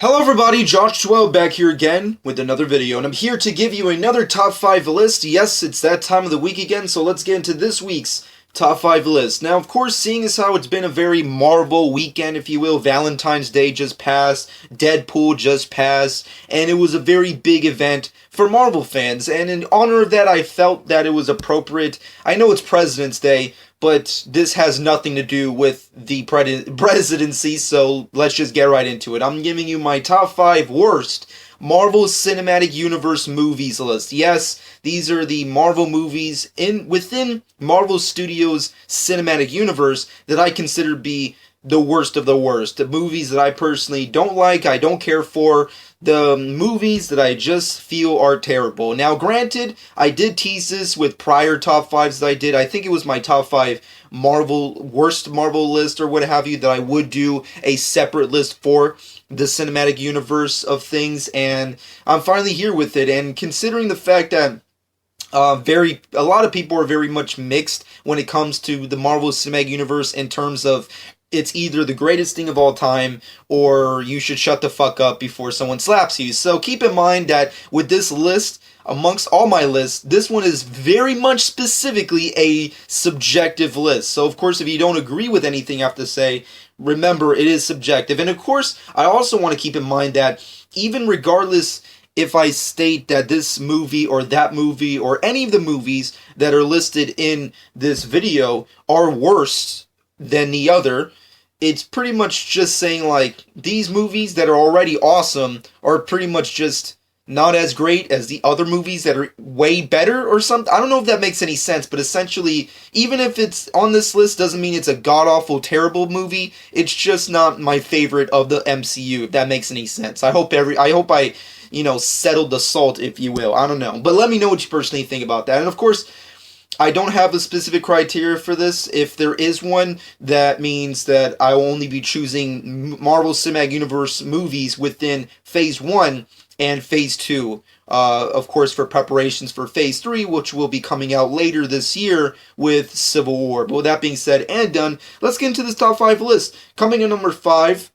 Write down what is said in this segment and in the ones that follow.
Hello everybody, Josh12 back here again with another video, and I'm here to give you another top 5 list. Yes, it's that time of the week again, so let's get into this week's top 5 list. Now, of course, seeing as how it's been a very Marvel weekend, if you will, Valentine's Day just passed, Deadpool just passed, and it was a very big event for Marvel fans, and in honor of that, I felt that it was appropriate. I know it's President's Day, but this has nothing to do with the presidency, so let's just get right into it. I'm giving you my top 5 worst Marvel Cinematic Universe movies list. Yes, these are the Marvel movies within Marvel Studios' cinematic universe that I consider to be the worst of the worst. The movies that I personally don't like, I don't care for, the movies that I just feel are terrible. Now, granted, I did tease this with prior top 5s that I did. I think it was my top 5 worst Marvel list or what have you, that I would do a separate list for the cinematic universe of things, and I'm finally here with it. And considering the fact that a lot of people are very much mixed when it comes to the Marvel Cinematic Universe in terms of it's either the greatest thing of all time or you should shut the fuck up before someone slaps you. So keep in mind that with this list, amongst all my lists, this one is very much specifically a subjective list. So of course, if you don't agree with anything I have to say, remember it is subjective. And of course, I also want to keep in mind that even regardless if I state that this movie or that movie or any of the movies that are listed in this video are worse than the other, it's pretty much just saying like these movies that are already awesome are pretty much just not as great as the other movies that are way better or something. I don't know if that makes any sense, but essentially, even if it's on this list doesn't mean it's a god-awful, terrible movie. It's just not my favorite of the MCU, if that makes any sense. I hope I settled the salt, if you will. I don't know. But let me know what you personally think about that. And of course, I don't have a specific criteria for this. If there is one, that means that I will only be choosing Marvel Cinematic Universe movies within Phase 1 and Phase 2. Of course, for preparations for Phase 3, which will be coming out later this year with Civil War. But with that being said and done, let's get into this top 5 list. Coming in number 5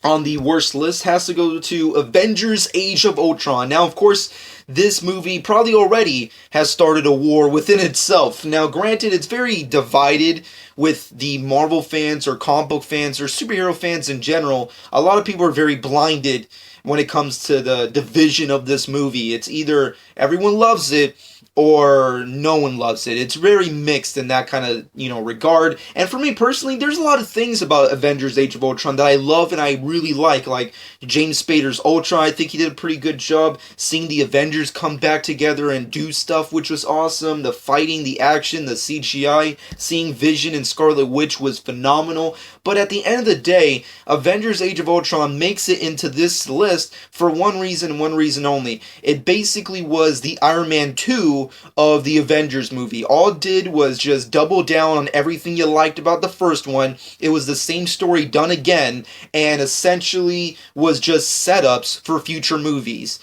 on the worst list has to go to Avengers Age of Ultron. Now, of course, this movie probably already has started a war within itself. Now, granted, it's very divided with the Marvel fans or comic book fans or superhero fans in general. A lot of people are very blinded when it comes to the division of this movie. It's either everyone loves it or no one loves it. It's very mixed in that kind of, regard. And for me personally, there's a lot of things about Avengers Age of Ultron that I love and I really like James Spader's Ultron. I think he did a pretty good job seeing the Avengers come back together and do stuff, which was awesome. The fighting, the action, the CGI, seeing Vision and Scarlet Witch was phenomenal. But at the end of the day, Avengers Age of Ultron makes it into this list for one reason only. It basically was the Iron Man 2 of the Avengers movie. All it did was just double down on everything you liked about the first one. It was the same story done again, and essentially was just setups for future movies.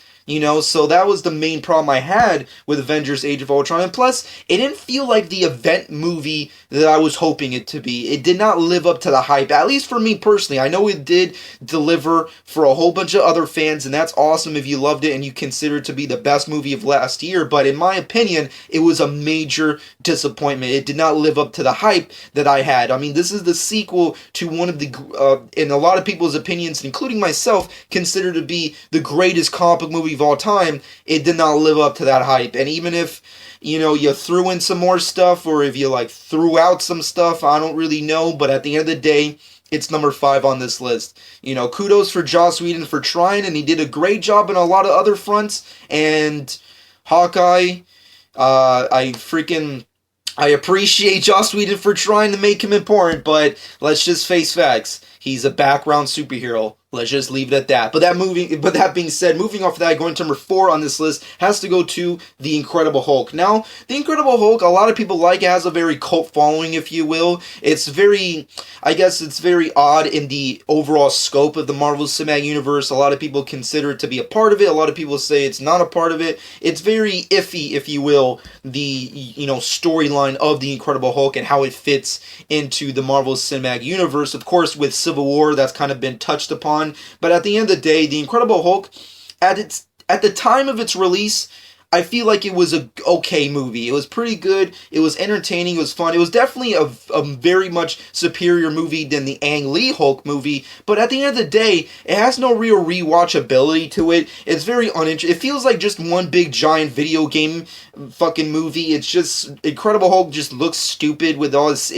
So that was the main problem I had with Avengers Age of Ultron. And plus, it didn't feel like the event movie that I was hoping it to be. It did not live up to the hype, at least for me personally. I know it did deliver for a whole bunch of other fans, and that's awesome if you loved it and you consider it to be the best movie of last year. But in my opinion, it was a major disappointment. It did not live up to the hype that I had. I mean, this is the sequel to one of the, in a lot of people's opinions, including myself, considered to be the greatest comic book movie of all time. It did not live up to that hype. And even if you threw in some more stuff, or if you threw out some stuff, I don't really know, but at the end of the day, it's number 5 on this list. Kudos for Joss Whedon for trying, and he did a great job in a lot of other fronts. And Hawkeye, I appreciate Joss Whedon for trying to make him important, but let's just face facts. He's a background superhero. Let's just leave it at that. But that being said, moving off of that, going to number 4 on this list has to go to The Incredible Hulk. Now, The Incredible Hulk, a lot of people like it, has a very cult following, if you will. It's very odd in the overall scope of the Marvel Cinematic Universe. A lot of people consider it to be a part of it. A lot of people say it's not a part of it. It's very iffy, if you will, the storyline of The Incredible Hulk and how it fits into the Marvel Cinematic Universe. Of course, with Civil War, that's kind of been touched upon. on. But at the end of the day, The Incredible Hulk, at the time of its release, I feel like it was a okay movie. It was pretty good. It was entertaining. It was fun. It was definitely a very much superior movie than the Ang Lee Hulk movie. But at the end of the day, it has no real rewatchability to it. It's very uninteresting. It feels like just one big giant video game fucking movie. It's just Incredible Hulk just looks stupid with all this.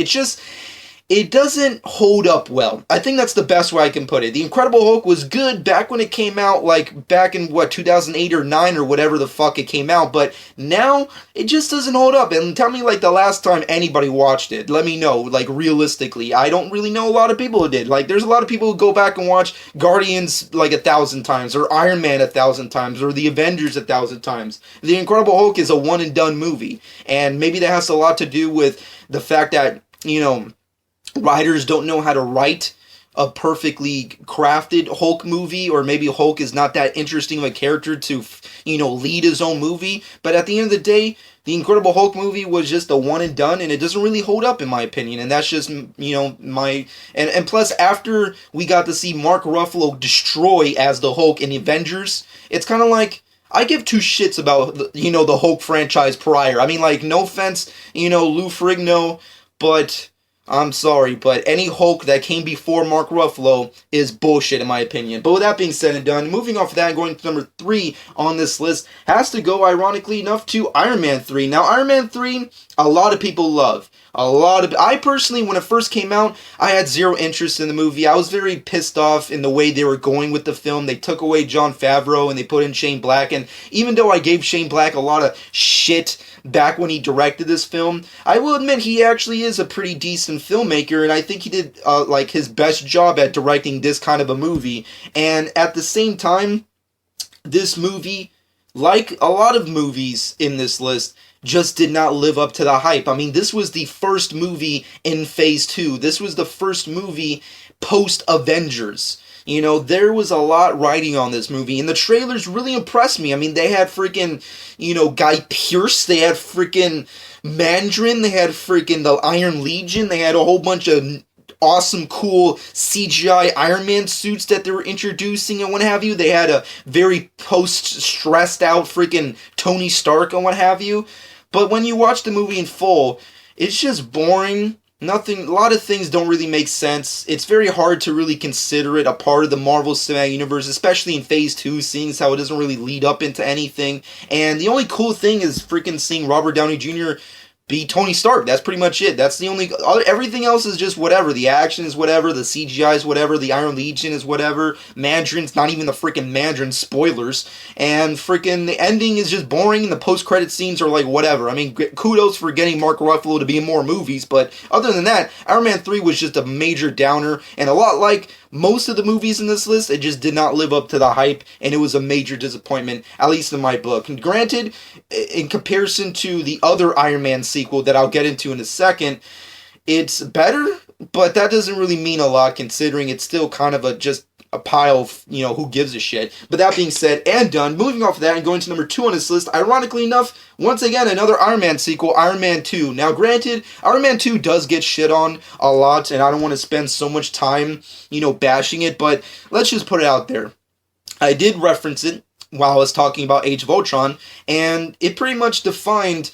It doesn't hold up well. I think that's the best way I can put it. The Incredible Hulk was good back when it came out, like back in 2008 or 9 or whatever the fuck it came out, but now it just doesn't hold up. And tell me like the last time anybody watched it. Let me know, like realistically. I don't really know a lot of people who did. Like there's a lot of people who go back and watch Guardians like 1,000 times, or Iron Man 1,000 times, or the Avengers 1,000 times. The Incredible Hulk is a one and done movie, and maybe that has a lot to do with the fact that, writers don't know how to write a perfectly crafted Hulk movie, or maybe Hulk is not that interesting of a character to, lead his own movie. But at the end of the day, the Incredible Hulk movie was just a one and done, and it doesn't really hold up in my opinion. And that's just, my... And plus, after we got to see Mark Ruffalo destroy as the Hulk in the Avengers, it's kind of like... I give two shits about, the Hulk franchise prior. I mean, like, no offense, Lou Ferrigno, but... I'm sorry, but any Hulk that came before Mark Ruffalo is bullshit in my opinion. But with that being said and done, moving off of that and going to number 3 on this list has to go, ironically enough, to Iron Man 3. Now, Iron Man 3, a lot of people love. I personally, when it first came out, I had zero interest in the movie. I was very pissed off in the way they were going with the film. They took away Jon Favreau and they put in Shane Black. And even though I gave Shane Black a lot of shit back when he directed this film, I will admit he actually is a pretty decent filmmaker, and I think he did his best job at directing this kind of a movie. And at the same time, this movie, like a lot of movies in this list, just did not live up to the hype. I mean, this was the first movie in Phase 2. This was the first movie post-Avengers. There was a lot riding on this movie, and the trailers really impressed me. I mean, they had freaking, Guy Pearce, they had freaking Mandarin, they had freaking the Iron Legion, they had a whole bunch of awesome, cool CGI Iron Man suits that they were introducing and what have you. They had a very post-stressed out freaking Tony Stark and what have you. But when you watch the movie in full, it's just boring. A lot of things don't really make sense. It's very hard to really consider it a part of the Marvel Cinematic Universe, especially in Phase 2, seeing as how it doesn't really lead up into anything. And the only cool thing is freaking seeing Robert Downey Jr. be Tony Stark. That's pretty much it. That's the only... Everything else is just whatever. The action is whatever. The CGI is whatever. The Iron Legion is whatever. Mandarin's not even the freaking Mandarin. Spoilers. And freaking the ending is just boring, and the post-credit scenes are like whatever. I mean, kudos for getting Mark Ruffalo to be in more movies, but other than that, Iron Man 3 was just a major downer, and a lot like most of the movies in this list, it just did not live up to the hype, and it was a major disappointment, at least in my book. And granted, in comparison to the other Iron Man sequel that I'll get into in a second, it's better, but that doesn't really mean a lot considering it's still kind of just a pile of, who gives a shit. But that being said and done, moving off of that and going to number 2 on this list, ironically enough, once again, another Iron Man sequel, Iron Man 2. Now, granted, Iron Man 2 does get shit on a lot, and I don't want to spend so much time, bashing it, but let's just put it out there. I did reference it while I was talking about Age of Ultron, and it pretty much defined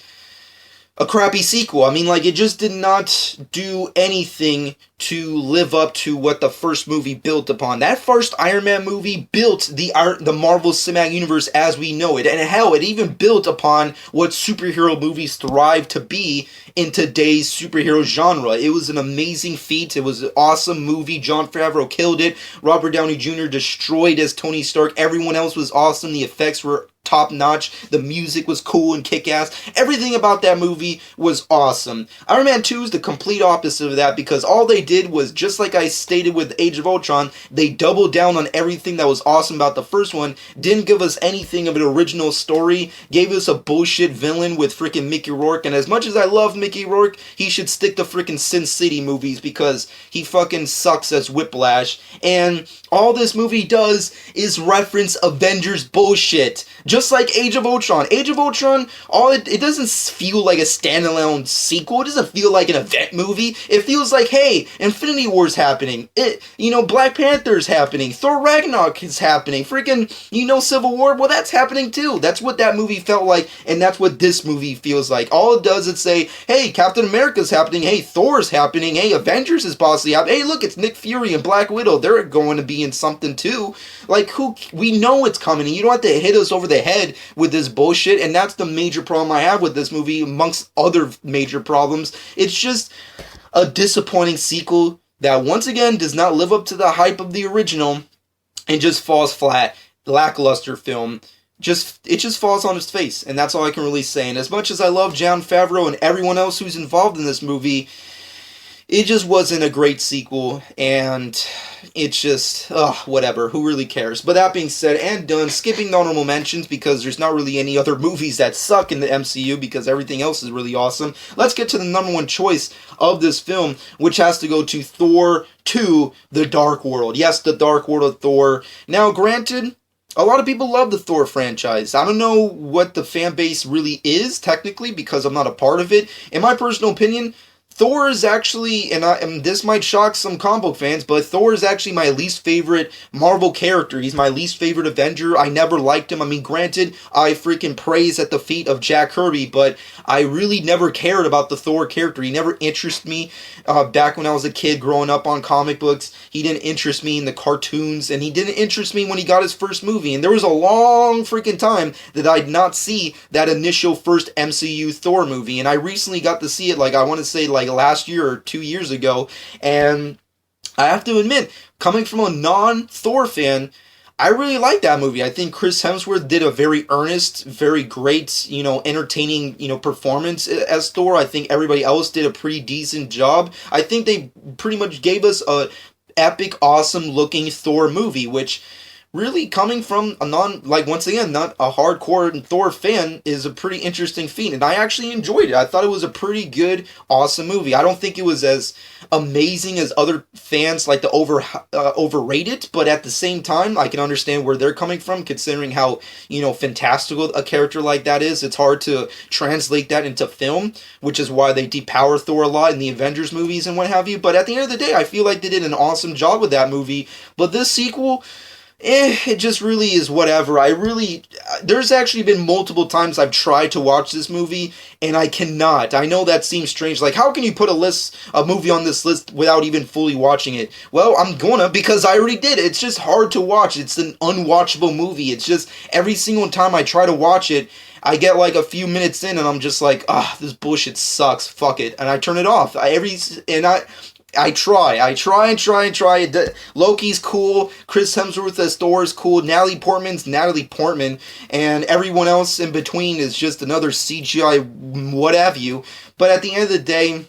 a crappy sequel. I mean, it just did not do anything to live up to what the first movie built upon. That first Iron Man movie built the Marvel Cinematic Universe as we know it. And hell, it even built upon what superhero movies thrive to be in today's superhero genre. It was an amazing feat. It was an awesome movie. Jon Favreau killed it. Robert Downey Jr. destroyed as Tony Stark. Everyone else was awesome. The effects were top notch. The music was cool and kick-ass. Everything about that movie was awesome. Iron Man 2 is the complete opposite of that, because all they did was, just like I stated with Age of Ultron, they doubled down on everything that was awesome about the first one, didn't give us anything of an original story, gave us a bullshit villain with freaking Mickey Rourke, and as much as I love Mickey Rourke, he should stick to freaking Sin City movies because he fucking sucks as Whiplash. And all this movie does is reference Avengers bullshit. Just like Age of Ultron. Age of Ultron, it doesn't feel like a standalone sequel. It doesn't feel like an event movie. It feels like, hey, Infinity War's happening. Black Panther's happening. Thor Ragnarok is happening. Freaking, Civil War, well, that's happening too. That's what that movie felt like, and that's what this movie feels like. All it does is say, hey, Captain America's happening. Hey, Thor's happening. Hey, Avengers is possibly happening. Hey, look, it's Nick Fury and Black Widow. They're going to be in something too. Like, we know it's coming, and you don't have to hit us over the head with this bullshit, and that's the major problem I have with this movie, amongst other major problems. It's just a disappointing sequel that, once again, does not live up to the hype of the original, and just falls flat. Lackluster film. It just falls on its face, and that's all I can really say. And as much as I love Jon Favreau and everyone else who's involved in this movie, it just wasn't a great sequel, and it's just, whatever, who really cares? But that being said and done, skipping the honorable mentions because there's not really any other movies that suck in the MCU because everything else is really awesome. Let's get to the number one choice of this film, which has to go to Thor 2, The Dark World. Yes, The Dark World of Thor. Now, granted, a lot of people love the Thor franchise. I don't know what the fan base really is, technically, because I'm not a part of it. In my personal opinion, Thor is actually, and this might shock some comic book fans, but Thor is actually my least favorite Marvel character. He's my least favorite Avenger. I never liked him. I mean, granted, I freaking praise at the feet of Jack Kirby, but I really never cared about the Thor character. He never interested me back when I was a kid growing up on comic books. He didn't interest me in the cartoons, and he didn't interest me when he got his first movie. And there was a long freaking time that I did not see that initial first MCU Thor movie, and I recently got to see it, I want to say, last year or 2 years ago, and I have to admit, coming from a non-Thor fan, I really like that movie. I think Chris Hemsworth did a very earnest, very great, entertaining, performance as Thor. I think everybody else did a pretty decent job. I think they pretty much gave us a epic, awesome looking Thor movie, which really, coming from a once again, not a hardcore Thor fan, is a pretty interesting feat, and I actually enjoyed it. I thought it was a pretty good, awesome movie. I don't think it was as amazing as other fans like to overrate it, but at the same time, I can understand where they're coming from, considering how, fantastical a character like that is. It's hard to translate that into film, which is why they depower Thor a lot in the Avengers movies and what have you, but at the end of the day, I feel like they did an awesome job with that movie, but this sequel, it just really is whatever. There's actually been multiple times I've tried to watch this movie, and I cannot. I know that seems strange. How can you put a movie on this list without even fully watching it? Well, I'm gonna, because I already did. It's just hard to watch. It's an unwatchable movie. It's just, every single time I try to watch it, I get a few minutes in, and I'm just this bullshit sucks, fuck it, and I turn it off. I try. Loki's cool. Chris Hemsworth as Thor is cool. Natalie Portman's Natalie Portman. And everyone else in between is just another CGI what have you. But at the end of the day,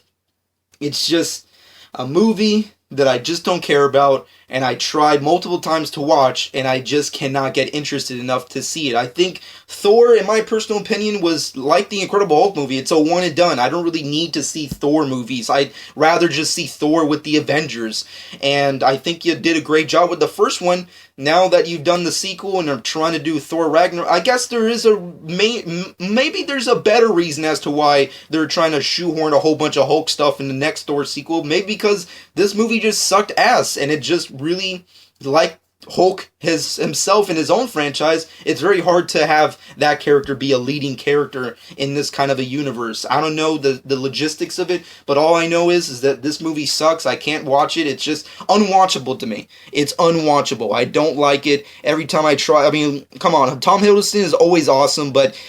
it's just a movie that I just don't care about. And I tried multiple times to watch, and I just cannot get interested enough to see it. I think Thor, in my personal opinion, was like the Incredible Hulk movie. It's a one and done. I don't really need to see Thor movies. I'd rather just see Thor with the Avengers. And I think you did a great job with the first one. Now that you've done the sequel and are trying to do Thor Ragnarok, I guess there is maybe there's a better reason as to why they're trying to shoehorn a whole bunch of Hulk stuff in the next Thor sequel. Maybe because this movie just sucked ass, and it just really, like Hulk himself in his own franchise, it's very hard to have that character be a leading character in this kind of a universe. I don't know the logistics of it, but all I know is that this movie sucks. I can't watch it. It's just unwatchable to me. It's unwatchable. I don't like it. Every time I try, I mean, come on, Tom Hiddleston is always awesome, but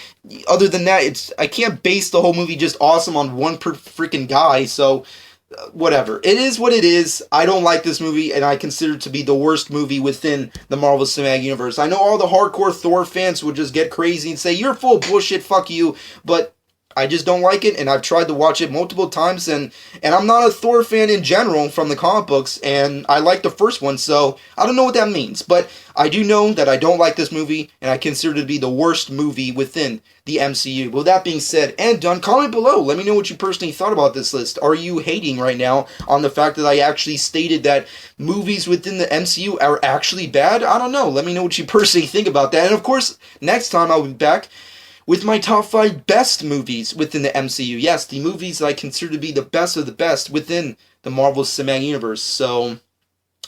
other than that, I can't base the whole movie just awesome on one freaking guy, so whatever. It is what it is. I don't like this movie, and I consider it to be the worst movie within the Marvel Cinematic Universe. I know all the hardcore Thor fans would just get crazy and say, you're full of bullshit, fuck you, but I just don't like it, and I've tried to watch it multiple times, and I'm not a Thor fan in general from the comic books, and I like the first one, so I don't know what that means, but I do know that I don't like this movie, and I consider it to be the worst movie within the MCU. With that being said and done, comment below. Let me know what you personally thought about this list. Are you hating right now on the fact that I actually stated that movies within the MCU are actually bad? I don't know. Let me know what you personally think about that, and of course, next time I'll be back with my top 5 best movies within the MCU. Yes, the movies that I consider to be the best of the best within the Marvel Cinematic Universe. So,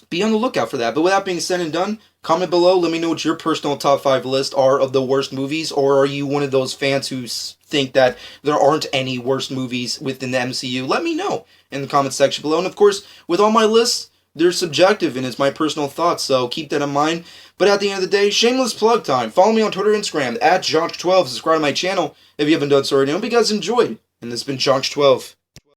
be on the lookout for that. But with that being said and done, comment below. Let me know what your personal top 5 list are of the worst movies. Or are you one of those fans who think that there aren't any worst movies within the MCU? Let me know in the comment section below. And of course, with all my lists, they're subjective and it's my personal thoughts, so keep that in mind. But at the end of the day, shameless plug time. Follow me on Twitter and Instagram at Jonch12. Subscribe to my channel if you haven't done so already. I hope you guys enjoyed. And this has been Jonch12.